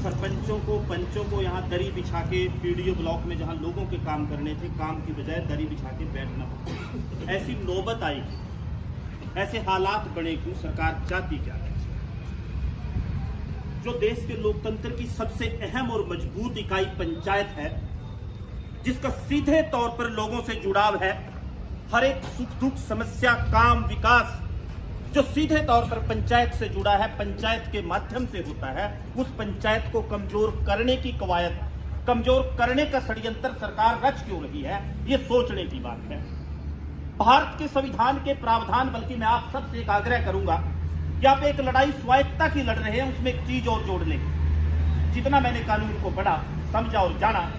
सरपंचों को, पंचों को यहाँ दरी बिछा के पीडीओ ब्लॉक में जहाँ लोगों के काम करने थे, काम की बजाय दरी बिछा के बैठना पड़ा। ऐसी नौबत आई, ऐसे हालात बने क्यों? सरकार चाहती क्या है? जो देश के लोकतंत्र की सबसे अहम और मजबूत इकाई पंचायत है, जिसका सीधे तौर पर लोगों से जुड़ाव है, हर एक सुख दुख, समस्या, काम, विकास जो सीधे तौर पर पंचायत से जुड़ा है, पंचायत के माध्यम से होता है, उस पंचायत को कमजोर करने की कवायद, कमजोर करने का षड्यंत्र सरकार रच क्यों रही है, ये सोचने की बात है। भारत के संविधान के प्रावधान, बल्कि मैं आप सबसे एक आग्रह करूंगा कि आप एक लड़ाई स्वायत्तता की लड़ रहे हैं, उसमें एक चीज और जोड़ लें। जितना मैंने कानून को पढ़ा, समझा और जाना,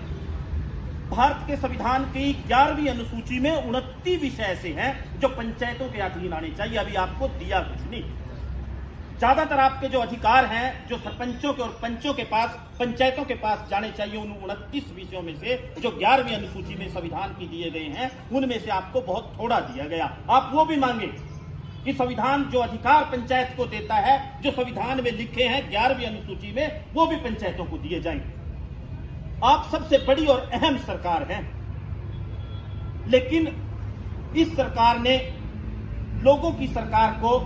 भारत के संविधान की 11वीं अनुसूची में 29 विषय ऐसे हैं जो पंचायतों के अधीन आने चाहिए। अभी आपको दिया कुछ नहीं। ज्यादातर आपके जो अधिकार हैं, जो सरपंचों के और पंचों के पास, पंचायतों के पास जाने चाहिए, उन 29 विषयों में से जो 11वीं अनुसूची में संविधान की दिए गए हैं, उनमें से आपको बहुत थोड़ा दिया गया। आप वो भी मांगे कि संविधान जो अधिकार पंचायत को देता है, जो संविधान में लिखे हैं 11वीं अनुसूची में, वो भी पंचायतों को दिए जाएंगे। आप सबसे बड़ी और अहम सरकार हैं, लेकिन इस सरकार ने लोगों की सरकार को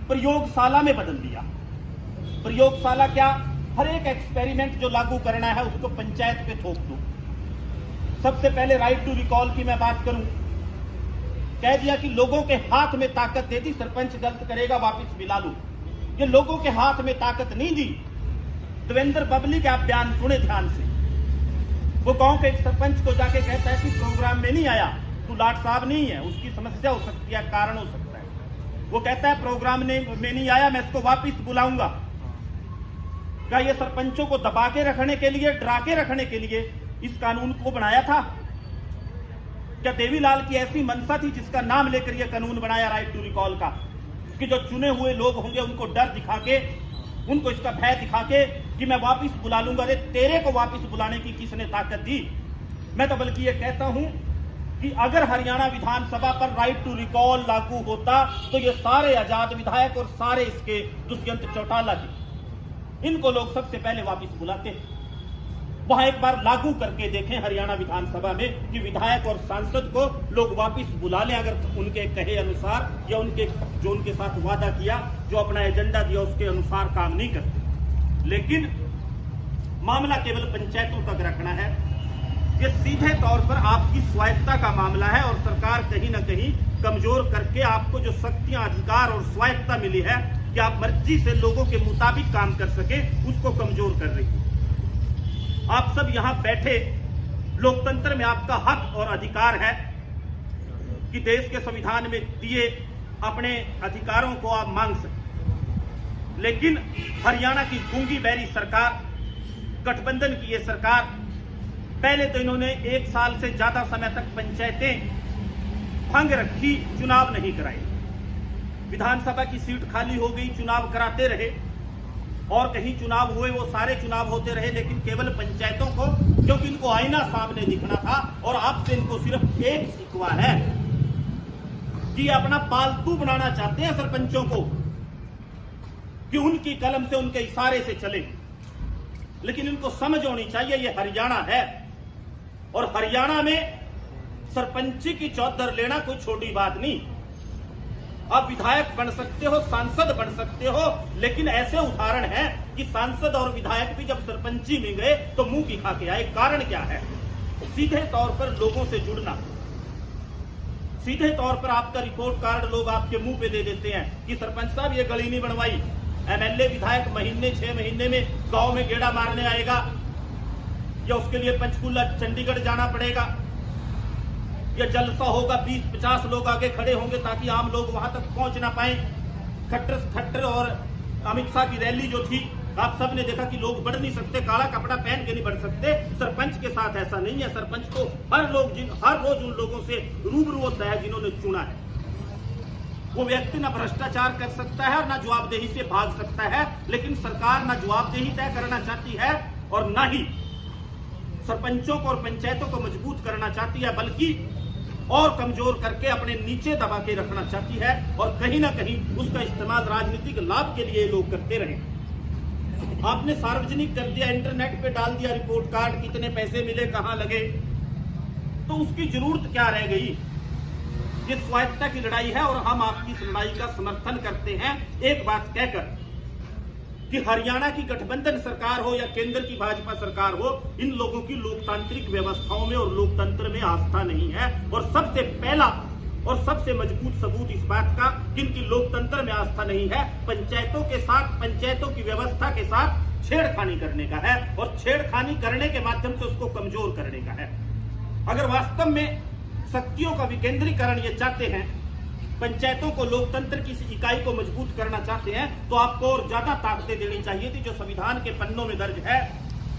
प्रयोगशाला में बदल दिया। प्रयोगशाला क्या? हर एक एक्सपेरिमेंट जो लागू करना है उसको पंचायत पे थोप दो। सबसे पहले राइट टू रिकॉल की मैं बात करूं, कह दिया कि लोगों के हाथ में ताकत दे दी, सरपंच गलत करेगा वापस मिला लो। ये लोगों के हाथ में ताकत नहीं दी। देवेंद्र बबली के आप बयान सुने ध्यान से। वो गांव के एक सरपंच को जाके कहता है कि प्रोग्राम में नहीं आया, तू लाट साहब नहीं है, उसकी समस्या हो सकती है, कारण हो सकता है। वो कहता है प्रोग्राम में नहीं आया, मैं इसको वापस बुलाऊंगा। क्या ये सरपंचों को दबा के रखने के लिए, डरा के रखने के लिए इस कानून को बनाया था? क्या देवीलाल की ऐसी मंशा थी जिसका नाम लेकर यह कानून बनाया राइट टू रिकॉल का, कि जो चुने हुए लोग होंगे उनको डर दिखा के, उनको इसका भय दिखा के कि मैं वापस बुला लूंगा? अरे तेरे को वापस बुलाने की किसने ताकत दी? मैं तो बल्कि ये कहता हूं कि अगर हरियाणा विधानसभा पर राइट टू रिकॉल लागू होता तो ये सारे आजाद विधायक और सारे इसके दुष्यंत चौटाला जी, इनको लोग सबसे पहले वापस बुलाते। वहां एक बार लागू करके देखें हरियाणा विधानसभा में कि विधायक और सांसद को लोग वापस बुला लें, अगर उनके कहे अनुसार या उनके जो उनके साथ वादा किया, जो अपना एजेंडा दिया उसके अनुसार काम नहीं करते। लेकिन मामला केवल पंचायतों तक रखना है। ये सीधे तौर पर आपकी स्वायत्तता का मामला है और सरकार कहीं ना कहीं कमजोर करके आपको जो शक्तियां, अधिकार और स्वायत्तता मिली है कि आप मर्जी से लोगों के मुताबिक काम कर सके, उसको कमजोर कर रही है। आप सब यहां बैठे, लोकतंत्र में आपका हक और अधिकार है कि देश के संविधान में दिए अपने अधिकारों को आप मांग सकें। लेकिन हरियाणा की गूंगी बहरी सरकार, गठबंधन की यह सरकार, पहले तो इन्होंने 1 साल से ज्यादा समय तक पंचायतें भंग रखी, चुनाव नहीं कराए। विधानसभा की सीट खाली हो गई, चुनाव कराते रहे, और कहीं चुनाव हुए वो सारे चुनाव होते रहे, लेकिन केवल पंचायतों को, क्योंकि इनको आईना सामने दिखना था। और आपसे इनको सिर्फ एक शिकवा है कि अपना पालतू बनाना चाहते हैं सरपंचों को, कि उनकी कलम से, उनके इशारे से चले। लेकिन इनको समझ होनी चाहिए ये हरियाणा है, और हरियाणा में सरपंची की चौधर लेना कोई छोटी बात नहीं। आप विधायक बन सकते हो, सांसद बन सकते हो, लेकिन ऐसे उदाहरण हैं कि सांसद और विधायक भी जब सरपंची में गए तो मुंह की खा के आए। कारण क्या है? सीधे तौर पर लोगों से जुड़ना। सीधे तौर पर आपका रिपोर्ट कार्ड लोग आपके मुंह पे दे देते हैं कि सरपंच साहब ये गली नहीं बनवाई। एमएलए, विधायक महीने 6 महीने में गांव में गेड़ा मारने आएगा, या उसके लिए पंचकूला, चंडीगढ़ जाना पड़ेगा, या जलसा होगा, 20-50 लोग आगे खड़े होंगे ताकि आम लोग वहां तक पहुंच ना पाए। खट्टर और अमित शाह की रैली जो थी, आप सब ने देखा कि लोग बढ़ नहीं सकते, काला कपड़ा पहन के नहीं बढ़ सकते। सरपंच के साथ ऐसा नहीं है। सरपंच को हर रोज उन लोगों से रूबरू होता है जिन्होंने चुना है। वो व्यक्ति ना भ्रष्टाचार कर सकता है और ना जवाबदेही से भाग सकता है, लेकिन सरकार ना जवाबदेही तय करना चाहती है और ना ही सरपंचों को और पंचायतों को मजबूत करना चाहती है, बल्कि और कमजोर करके अपने नीचे दबा के रखना चाहती है। और कहीं ना कहीं उसका इस्तेमाल राजनीतिक लाभ के लिए लोग करते रहे। आपने सार्वजनिक कर दिया, इंटरनेट पे डाल दिया रिपोर्ट कार्ड, कितने पैसे मिले, कहां लगे, तो उसकी जरूरत क्या रह गई? ये स्वायत्तता की लड़ाई है और हम आपकी इस लड़ाई का समर्थन करते हैं एक बात कहकर कि हरियाणा की गठबंधन सरकार हो या केंद्र की भाजपा सरकार हो, इन लोगों की लोकतांत्रिक व्यवस्थाओं में और लोकतंत्र में आस्था नहीं है। और सबसे पहला और सबसे मजबूत सबूत इस बात का कि इनकी लोकतंत्र में आस्था नहीं है, पंचायतों के साथ, पंचायतों की व्यवस्था के साथ छेड़खानी करने का है और छेड़खानी करने के माध्यम से उसको कमजोर करने का है। अगर वास्तव में शक्तियों का विकेंद्रीकरण ये चाहते हैं, पंचायतों को, लोकतंत्र की इकाई को मजबूत करना चाहते हैं, तो आपको और ज्यादा ताकतें देनी चाहिए थी। जो संविधान के पन्नों में दर्ज है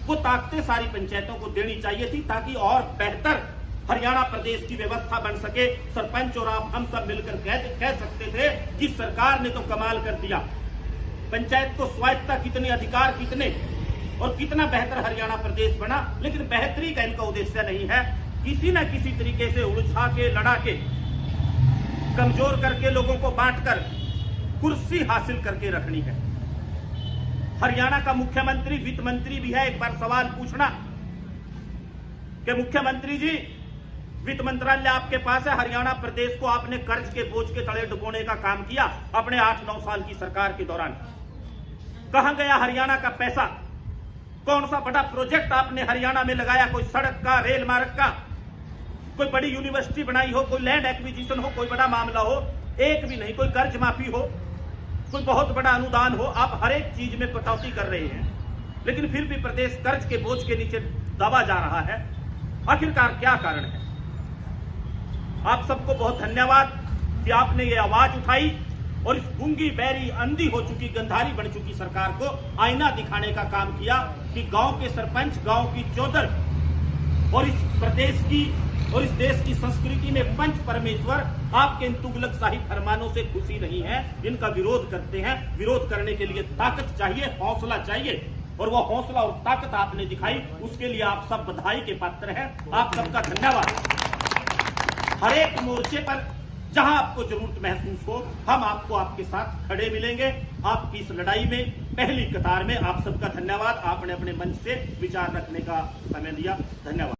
वो ताकतें सारी पंचायतों को देनी चाहिए थी, ताकि और बेहतर हरियाणा प्रदेश की व्यवस्था बन सके। सरपंच और आप हम सब मिलकर कह सकते थे कि सरकार ने तो कमाल कर दिया, पंचायत को स्वायत्तता कितने, अधिकार कितने और कितना बेहतर हरियाणा प्रदेश बना। लेकिन बेहतरी का इनका उद्देश्य नहीं है, किसी न किसी तरीके से उलझा के, लड़ा के, कमजोर करके, लोगों को बांटकर कुर्सी हासिल करके रखनी है। हरियाणा का मुख्यमंत्री वित्त मंत्री भी है। एक बार सवाल पूछना कि मुख्यमंत्री जी, वित्त मंत्रालय आपके पास है, हरियाणा प्रदेश को आपने कर्ज के बोझ के तले डुबोने का काम किया अपने 8-9 साल की सरकार के दौरान। कहां गया हरियाणा का पैसा? कौन सा बड़ा प्रोजेक्ट आपने हरियाणा में लगाया? कोई सड़क का, रेल मार्ग का, कोई बड़ी यूनिवर्सिटी बनाई हो, कोई लैंड एक्विजिशन हो, कोई बड़ा मामला हो? एक भी नहीं। कोई कर्ज माफी हो, कोई बहुत बड़ा अनुदान हो, आप हर एक चीज में कटौती कर रहे हैं, लेकिन फिर भी प्रदेश कर्ज के बोझ के नीचे दबा जा रहा है। आखिरकार क्या कारण है? आप सबको बहुत धन्यवाद कि आपने ये आवाज उठाई और इस गूंगी, बैरी, अंधी हो चुकी, गंधारी बन चुकी सरकार को आईना दिखाने का काम किया कि गांव के सरपंच, गांव की चौधर और इस प्रदेश की और इस देश की संस्कृति में पंच परमेश्वर आपके इन तुगलकशाही फरमानों से खुशी नहीं है, इनका विरोध करते हैं। विरोध करने के लिए ताकत चाहिए, हौसला चाहिए, और वो हौसला और ताकत आपने दिखाई, उसके लिए आप सब बधाई के पात्र हैं। आप सबका धन्यवाद। हर एक मोर्चे पर जहां आपको जरूरत महसूस हो, हम आपको आपके साथ खड़े मिलेंगे। आपकी इस लड़ाई में पहली कतार में आप सबका धन्यवाद। आपने अपने मंच से विचार रखने का समय दिया। धन्यवाद।